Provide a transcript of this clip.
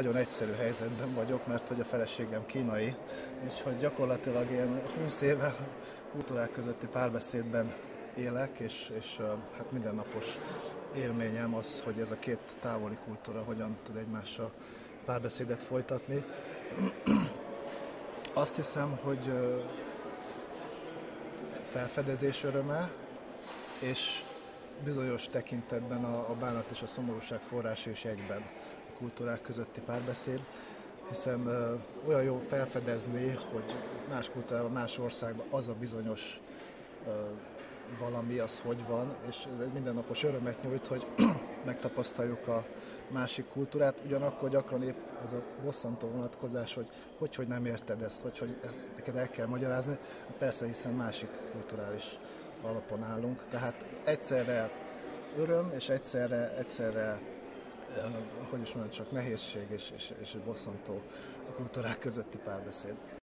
nagyon egyszerű helyzetben vagyok, mert hogy a feleségem kínai, úgyhogy gyakorlatilag én 20 éve kultúrák közötti párbeszédben élek, és hát mindennapos élményem az, hogy ez a két távoli kultúra hogyan tud egymással párbeszédet folytatni. Azt hiszem, hogy felfedezés öröme, és bizonyos tekintetben a bánat és a szomorúság forrása is egyben a kultúrák közötti párbeszéd, hiszen olyan jó felfedezni, hogy más kultúrában, más országban az a bizonyos valami, az hogy van, és ez egy mindennapos örömet nyújt, hogy megtapasztaljuk a másik kultúrát, ugyanakkor gyakran épp ez a bosszantó vonatkozás, hogy nem érted ezt, hogy ezt neked el kell magyarázni, persze, hiszen másik kulturális alapon állunk, tehát egyszerre öröm, és egyszerre hogy is mondjam, csak nehézség és bosszantó a kultúrák közötti párbeszéd.